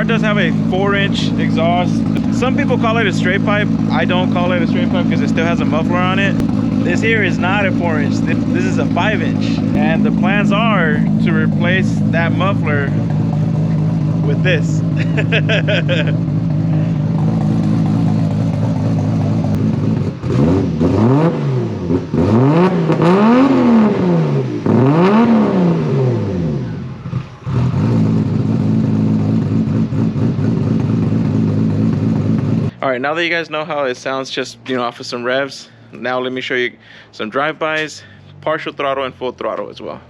car does have a 4-inch exhaust. Some people call it a straight pipe. I don't call it a straight pipe because it still has a muffler on it. This here is not a 4-inch. This is a 5-inch. And the plans are to replace that muffler with this. All right, now that you guys know how it sounds just, you know, off of some revs, now let me show you some drive-bys, partial throttle and full throttle as well.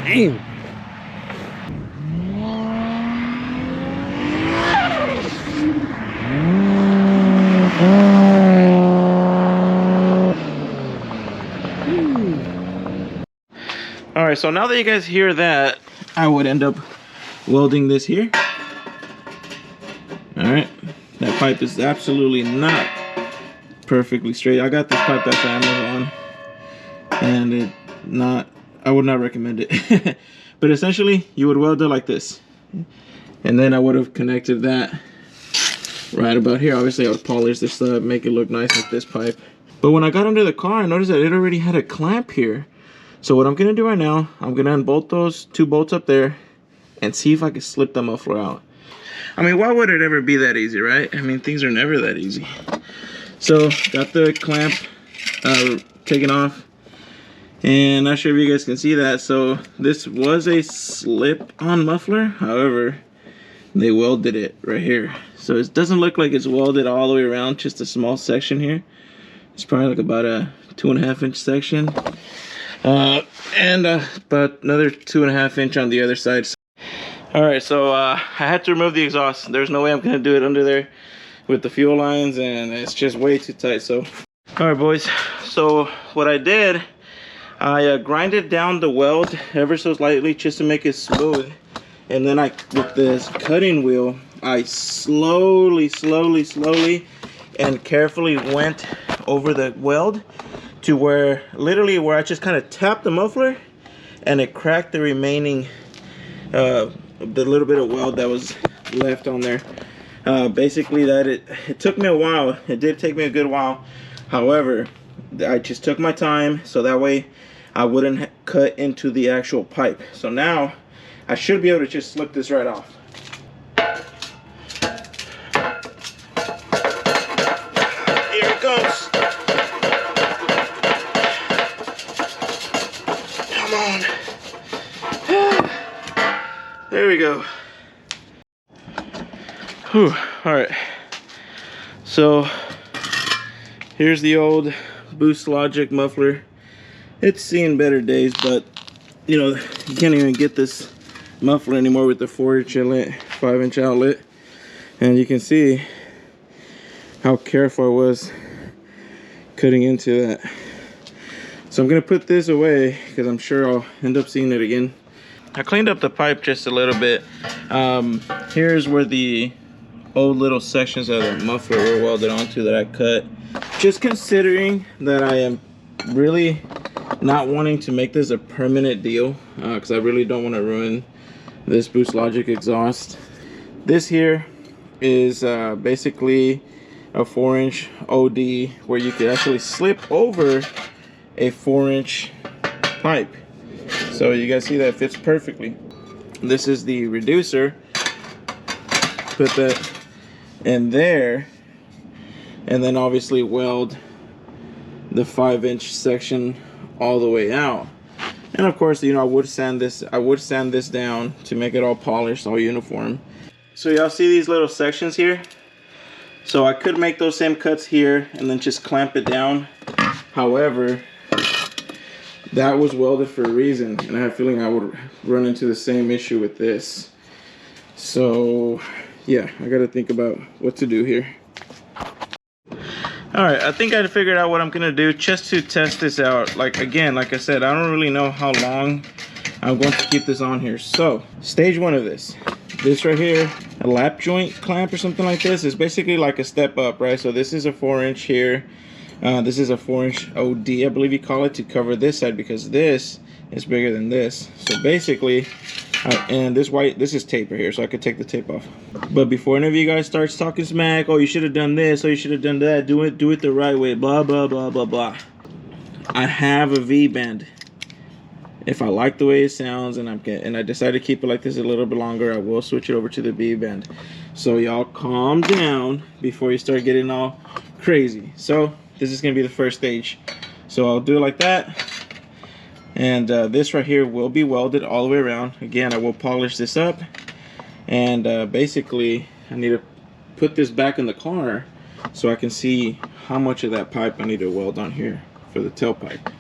Damn. All right, so now that you guys hear that, I would end up welding this here. All right, that pipe is absolutely not perfectly straight. I got this pipe off Amazon, and I would not recommend it. But essentially, you would weld it like this, and then I would have connected that right about here. Obviously, I would polish this up, make it look nice like this pipe. But when I got under the car, I noticed that it already had a clamp here. So what I'm gonna do right now, I'm gonna unbolt those 2 bolts up there and see if I can slip the muffler out. I mean, why would it ever be that easy, right? I mean, things are never that easy. So got the clamp taken off, and not sure if you guys can see that. So this was a slip-on muffler. However, they welded it right here. So it doesn't look like it's welded all the way around, just a small section here. It's probably like about a 2.5-inch section. And about another 2.5-inch on the other side. All right, so I had to remove the exhaust. There's no way I'm gonna do it under there with the fuel lines, and it's just way too tight. So, all right, boys. So what I did, I grinded down the weld ever so slightly just to make it smooth, and then with this cutting wheel, I slowly and carefully went over the weld to where I just kind of tapped the muffler, and it cracked the remaining the little bit of weld that was left on there. Basically it took me a while. It did take me a good while. However, I just took my time so that way I wouldn't cut into the actual pipe. So now I should be able to just slip this right off. Here it goes. Come on. There we go. Whew. All right. So here's the old Boost Logic muffler. It's seen better days, but you know, you can't even get this muffler anymore with the 4-inch inlet, 5-inch outlet. And you can see how careful I was cutting into that. So I'm gonna put this away because I'm sure I'll end up seeing it again. I cleaned up the pipe just a little bit. Here's where the old little sections of the muffler were welded onto that I cut. Just considering that I am really not wanting to make this a permanent deal, because I really don't want to ruin this Boost Logic exhaust. This here is basically a 4-inch OD where you could actually slip over a 4-inch pipe. So you guys see that fits perfectly. This is the reducer. Put that in there, and then obviously weld the 5-inch section all the way out. And of course, you know, I would sand this down to make it all polished, all uniform. So y'all see these little sections here? So I could make those same cuts here and then just clamp it down. However, that was welded for a reason, and I have a feeling I would run into the same issue with this. So yeah, I gotta think about what to do here. All right, I think I figured out what I'm gonna do just to test this out. Like again, like I said, I don't really know how long I'm going to keep this on here. So stage one of this right here, a lap joint clamp or something like this, is basically like a step up, right? So this is a 4-inch here. This is a 4-inch OD, I believe you call it, to cover this side because this is bigger than this. So basically, and this is tape right here, so I could take the tape off. But before any of you guys starts talking smack, oh, you should have done this, oh, you should have done that, do it the right way, blah blah blah blah blah. I have a V-bend. If I like the way it sounds and I decide to keep it like this a little bit longer, I will switch it over to the V-bend. So y'all calm down before you start getting all crazy. So this is gonna be the first stage. So I'll do it like that. And this right here will be welded all the way around. Again, I will polish this up. And basically, I need to put this back in the car so I can see how much of that pipe I need to weld on here for the tailpipe.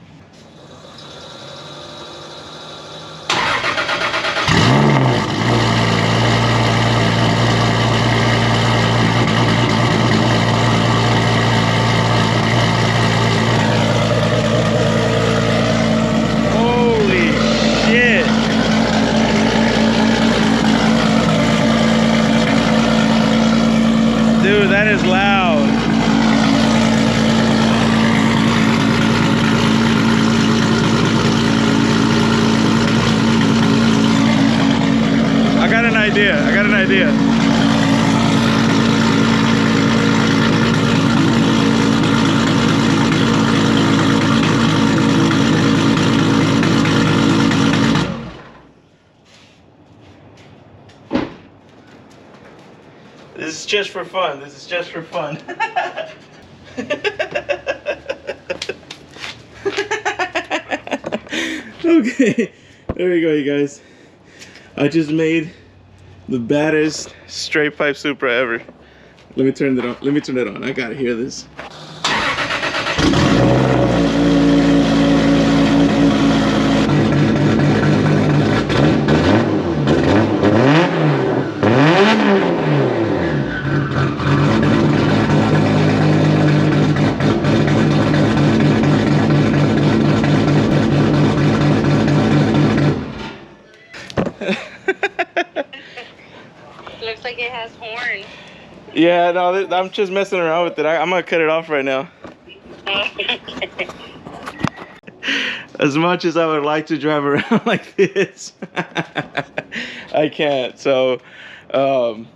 Dude, that is loud. I got an idea. This is just for fun. Okay, there you go, you guys. I just made the baddest straight pipe Supra ever. Let me turn it on. I gotta hear this. Looks like it has horns. Yeah, no, I'm just messing around with it. I'm gonna cut it off right now. As much as I would like to drive around like this, I can't. So, no,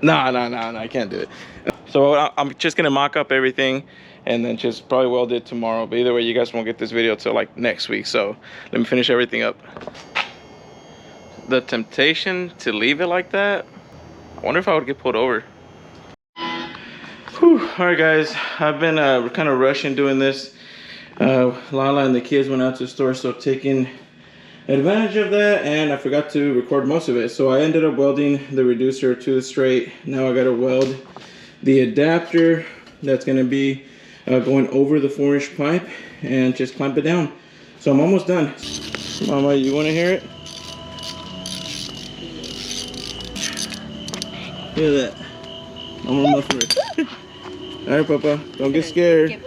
I can't do it. So I'm just gonna mock up everything and then just probably weld it tomorrow. But either way, you guys won't get this video till like next week. So let me finish everything up. The temptation to leave it like that, I wonder if I would get pulled over. Whew. All right, guys, I've been kind of rushing doing this. Lala and the kids went out to the store, so taking advantage of that, and I forgot to record most of it. So I ended up welding the reducer to the straight. Now I gotta weld the adapter that's gonna be going over the 4-inch pipe and just clamp it down. So I'm almost done. Mama, you wanna hear it? Hear that? I'm a muffler. All right, Papa, don't get scared.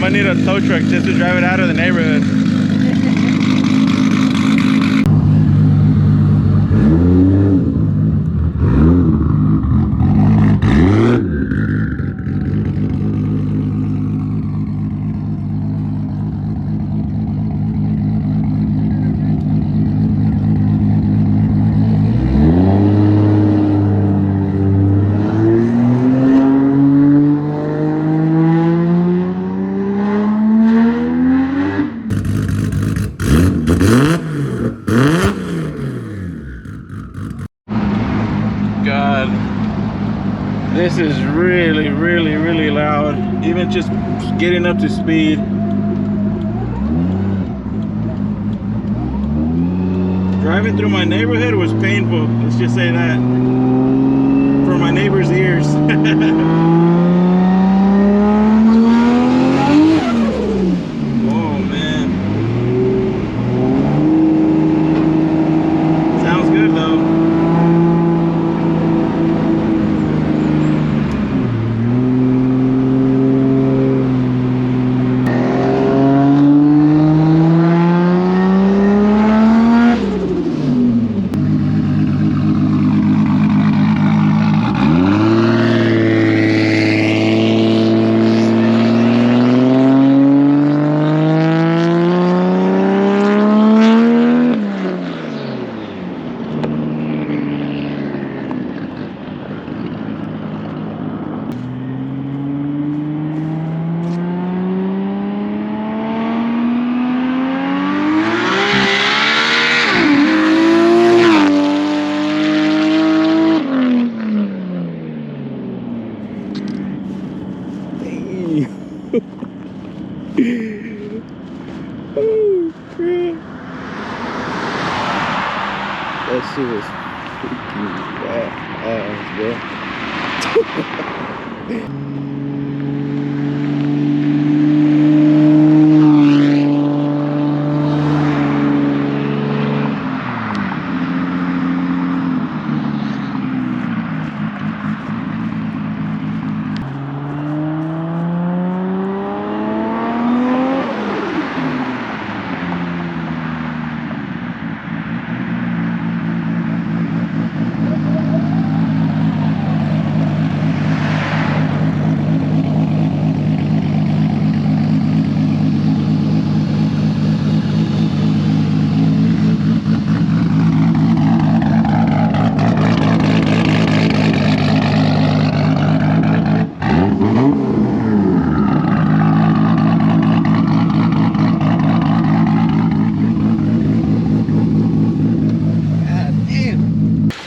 I need a tow truck just to drive it out of the neighborhood. even just getting up to speed. Driving through my neighborhood was painful, let's just say that, for my neighbor's ears. Oh crap. That shit was freaking badass, bro.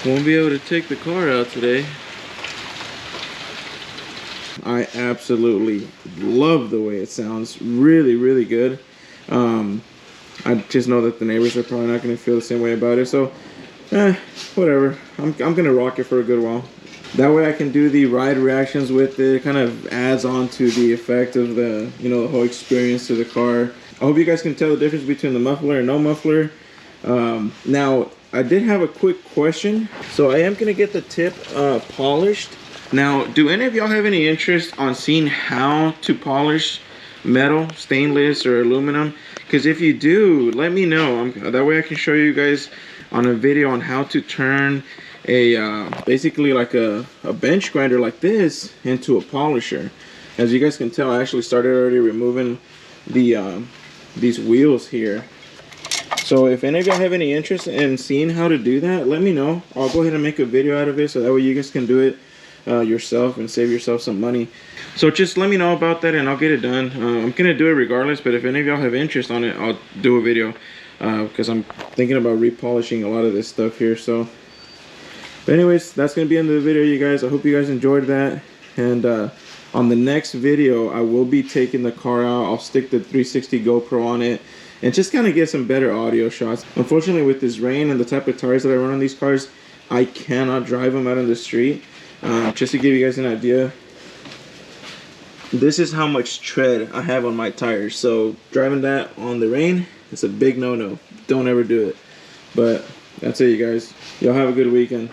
Won't be able to take the car out today. I absolutely love the way it sounds. Really, really good. I just know that the neighbors are probably not going to feel the same way about it. So, whatever. I'm going to rock it for a good while. That way I can do the ride reactions with it. It kind of adds on to the effect of the, you know, the whole experience to the car. I hope you guys can tell the difference between the muffler and no muffler. Now, I did have a quick question. So I am gonna get the tip polished. Now, do any of y'all have any interest on seeing how to polish metal, stainless or aluminum? Because if you do, let me know. That way I can show you guys on a video on how to turn a basically like a bench grinder like this into a polisher. As you guys can tell, I actually started already removing the these wheels here. So if any of y'all have any interest in seeing how to do that, let me know. I'll go ahead and make a video out of it so that way you guys can do it yourself and save yourself some money. So just let me know about that and I'll get it done. I'm gonna do it regardless, but if any of y'all have interest on it, I'll do a video because I'm thinking about repolishing a lot of this stuff here. So, but anyways, that's gonna be the end of the video, you guys. I hope you guys enjoyed that. And on the next video, I will be taking the car out. I'll stick the 360 GoPro on it and just kind of get some better audio shots. Unfortunately, with this rain and the type of tires that I run on these cars, I cannot drive them out in the street. Just to give you guys an idea, this is how much tread I have on my tires. So driving that on the rain, it's a big no-no. Don't ever do it. But that's it, you guys. Y'all have a good weekend.